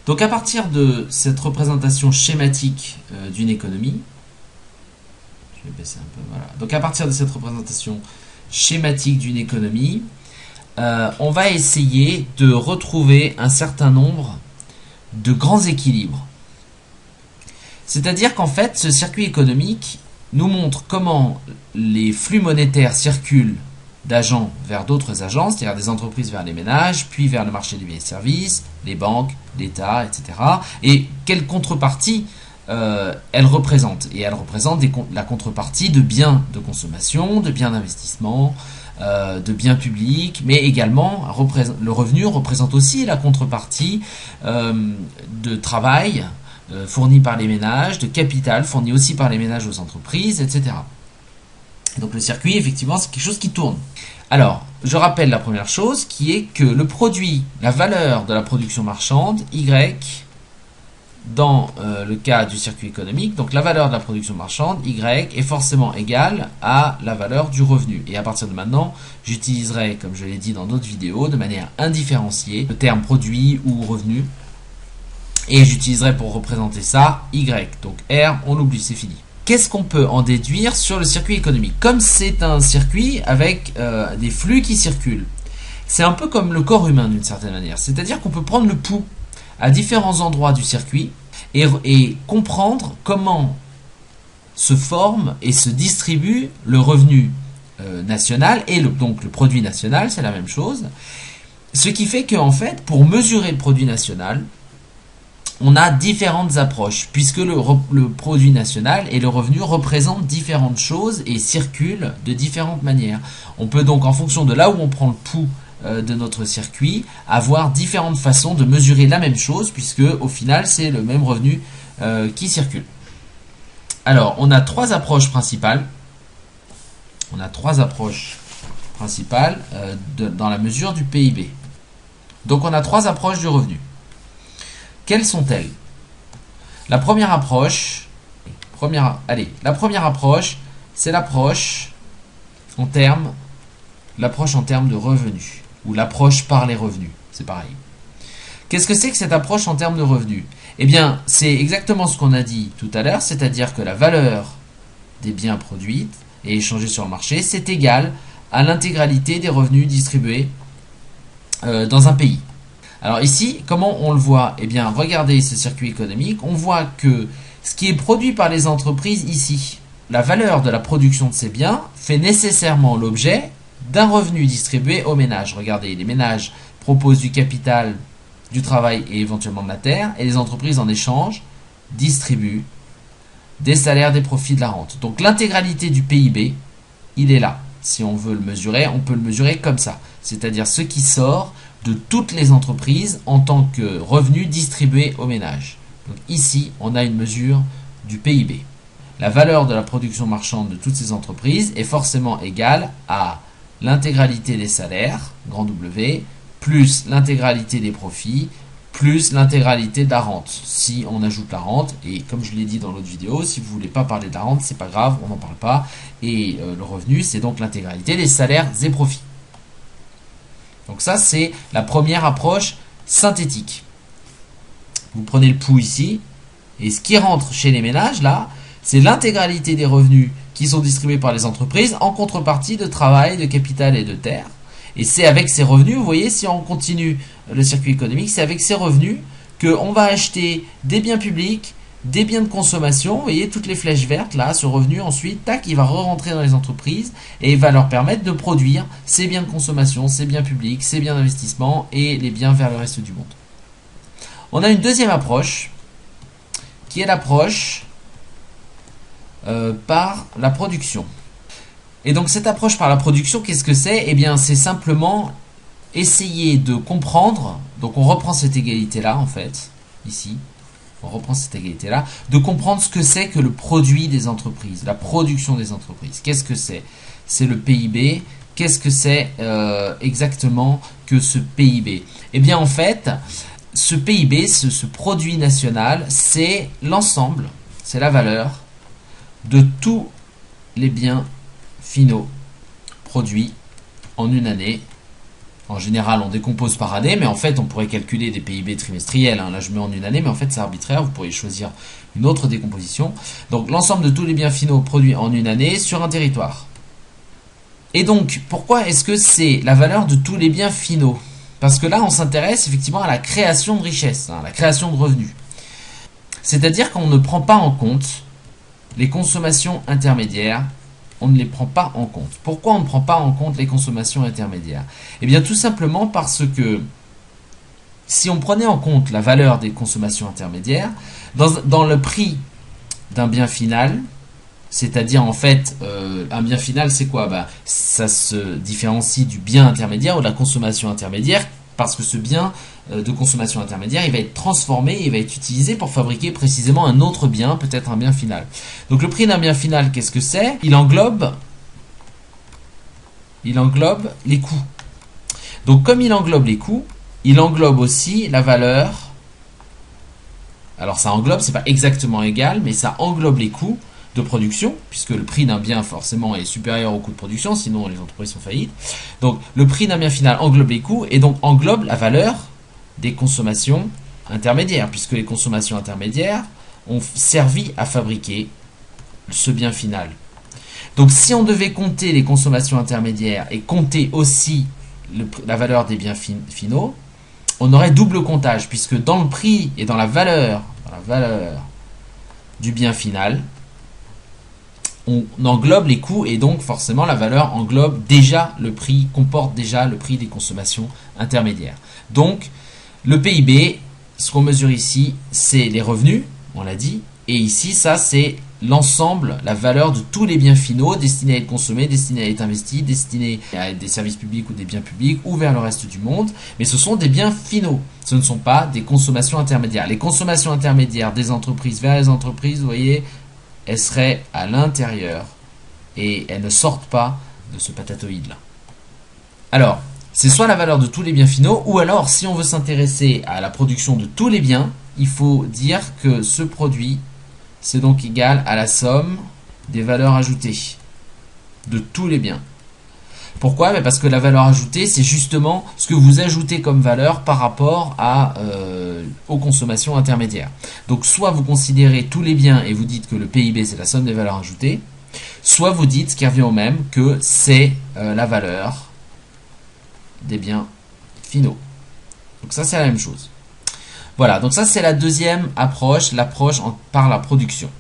Donc à partir de cette représentation schématique d'une économie, je vais baisser un peu, voilà. Donc à partir de cette représentation schématique d'une économie, on va essayer de retrouver un certain nombre de grands équilibres. C'est-à-dire qu'en fait, ce circuit économique nous montre comment les flux monétaires circulent d'agents vers d'autres agents, c'est-à-dire des entreprises vers les ménages, puis vers le marché des biens et services, les banques, l'État, etc. Et quelle contrepartie elle représente. Et elle représente la contrepartie de biens de consommation, de biens d'investissement, de biens publics, mais également le revenu représente aussi la contrepartie de travail fourni par les ménages, de capital fourni aussi par les ménages aux entreprises, etc. Donc le circuit, effectivement, c'est quelque chose qui tourne. Alors, je rappelle la première chose, qui est que le produit, la valeur de la production marchande, Y, dans le cas du circuit économique, donc la valeur de la production marchande, Y, est forcément égale à la valeur du revenu. Et à partir de maintenant, j'utiliserai, comme je l'ai dit dans d'autres vidéos, de manière indifférenciée, le terme produit ou revenu. Et j'utiliserai pour représenter ça Y. Donc R, on l'oublie, c'est fini. Qu'est-ce qu'on peut en déduire sur le circuit économique? Comme c'est un circuit avec des flux qui circulent, c'est un peu comme le corps humain d'une certaine manière. C'est-à-dire qu'on peut prendre le pouls à différents endroits du circuit et comprendre comment se forme et se distribue le revenu national et donc le produit national, c'est la même chose. Ce qui fait qu'en fait, pour mesurer le produit national, on a différentes approches, puisque le produit national et le revenu représentent différentes choses et circulent de différentes manières. On peut donc, en fonction de là où on prend le pouls de notre circuit, avoir différentes façons de mesurer la même chose, puisque au final, c'est le même revenu qui circule. Alors, on a trois approches principales. Dans la mesure du PIB. Donc, on a trois approches du revenu. Quelles sont-elles? La première approche, c'est l'approche en termes de revenus, ou l'approche par les revenus, c'est pareil. Qu'est-ce que c'est que cette approche en termes de revenus? Eh bien, c'est exactement ce qu'on a dit tout à l'heure, c'est-à-dire que la valeur des biens produits et échangés sur le marché, c'est égal à l'intégralité des revenus distribués dans un pays. Alors ici, comment on le voit? Eh bien, regardez ce circuit économique, on voit que ce qui est produit par les entreprises ici, la valeur de la production de ces biens fait nécessairement l'objet d'un revenu distribué aux ménages. Regardez, les ménages proposent du capital, du travail et éventuellement de la terre, et les entreprises en échange distribuent des salaires, des profits, de la rente. Donc l'intégralité du PIB, il est là. Si on veut le mesurer, on peut le mesurer comme ça, c'est-à-dire ce qui sort de toutes les entreprises en tant que revenu distribué aux ménages. Donc ici, on a une mesure du PIB. La valeur de la production marchande de toutes ces entreprises est forcément égale à l'intégralité des salaires, grand W, plus l'intégralité des profits, plus l'intégralité de la rente. Si on ajoute la rente, et comme je l'ai dit dans l'autre vidéo, si vous ne voulez pas parler de la rente, c'est pas grave, on n'en parle pas. Et le revenu, c'est donc l'intégralité des salaires et profits. Donc ça, c'est la première approche synthétique. Vous prenez le pouls ici, et ce qui rentre chez les ménages, là, c'est l'intégralité des revenus qui sont distribués par les entreprises en contrepartie de travail, de capital et de terre. Et c'est avec ces revenus, vous voyez, si on continue le circuit économique, c'est avec ces revenus qu'on va acheter des biens publics, des biens de consommation, vous voyez toutes les flèches vertes là, ce revenu ensuite, tac, il va re-rentrer dans les entreprises et il va leur permettre de produire ces biens de consommation, ces biens publics, ces biens d'investissement et les biens vers le reste du monde. On a une deuxième approche qui est l'approche par la production. Et donc cette approche par la production, qu'est-ce que c'est? Eh bien c'est simplement essayer de comprendre, donc on reprend cette égalité là en fait, ici, on reprend cette égalité-là, de comprendre ce que c'est que le produit des entreprises, la production des entreprises. Qu'est-ce que c'est? C'est le PIB. Qu'est-ce que c'est exactement que ce PIB? Eh bien, en fait, ce PIB, ce produit national, c'est l'ensemble, c'est la valeur de tous les biens finaux produits en une année En général, on décompose par année, mais en fait, on pourrait calculer des PIB trimestriels. Là, je mets en une année, mais en fait, c'est arbitraire. Vous pourriez choisir une autre décomposition. Donc, l'ensemble de tous les biens finaux produits en une année sur un territoire. Et donc, pourquoi est-ce que c'est la valeur de tous les biens finaux? Parce que là, on s'intéresse effectivement à la création de richesse, la création de revenus. C'est-à-dire qu'on ne prend pas en compte les consommations intermédiaires. On ne les prend pas en compte. Pourquoi on ne prend pas en compte les consommations intermédiaires? Eh bien, tout simplement parce que si on prenait en compte la valeur des consommations intermédiaires, dans le prix d'un bien final, c'est-à-dire en fait, un bien final c'est quoi? Ça se différencie du bien intermédiaire ou de la consommation intermédiaire, parce que ce bien de consommation intermédiaire, il va être transformé, il va être utilisé pour fabriquer précisément un autre bien, peut-être un bien final. Donc le prix d'un bien final, qu'est-ce que c'est? Il englobe les coûts. Donc comme il englobe les coûts, il englobe aussi la valeur. Alors ça englobe, c'est pas exactement égal, mais ça englobe les coûts de production, puisque le prix d'un bien forcément est supérieur au coût de production, sinon les entreprises sont faillites. Donc le prix d'un bien final englobe les coûts et donc englobe la valeur des consommations intermédiaires, puisque les consommations intermédiaires ont servi à fabriquer ce bien final. Donc si on devait compter les consommations intermédiaires et compter aussi la valeur des biens finaux, on aurait double comptage, puisque dans le prix et dans la valeur du bien final, on englobe les coûts et donc forcément la valeur englobe déjà le prix, comporte déjà le prix des consommations intermédiaires. Donc le PIB, ce qu'on mesure ici, c'est les revenus, on l'a dit, et ici ça c'est l'ensemble, la valeur de tous les biens finaux destinés à être consommés, destinés à être investis, destinés à être des services publics ou des biens publics ou vers le reste du monde, mais ce sont des biens finaux, ce ne sont pas des consommations intermédiaires. Les consommations intermédiaires des entreprises vers les entreprises, vous voyez, elles seraient à l'intérieur et elles ne sortent pas de ce patatoïde-là. Alors, c'est soit la valeur de tous les biens finaux, ou alors, si on veut s'intéresser à la production de tous les biens, il faut dire que ce produit, c'est donc égal à la somme des valeurs ajoutées de tous les biens. Pourquoi? Parce que la valeur ajoutée, c'est justement ce que vous ajoutez comme valeur par rapport aux consommations intermédiaires. Donc, soit vous considérez tous les biens et vous dites que le PIB, c'est la somme des valeurs ajoutées, soit vous dites, ce qui revient au même, que c'est la valeur des biens finaux. Donc ça, c'est la même chose. Voilà, donc ça, c'est la deuxième approche, l'approche par la production.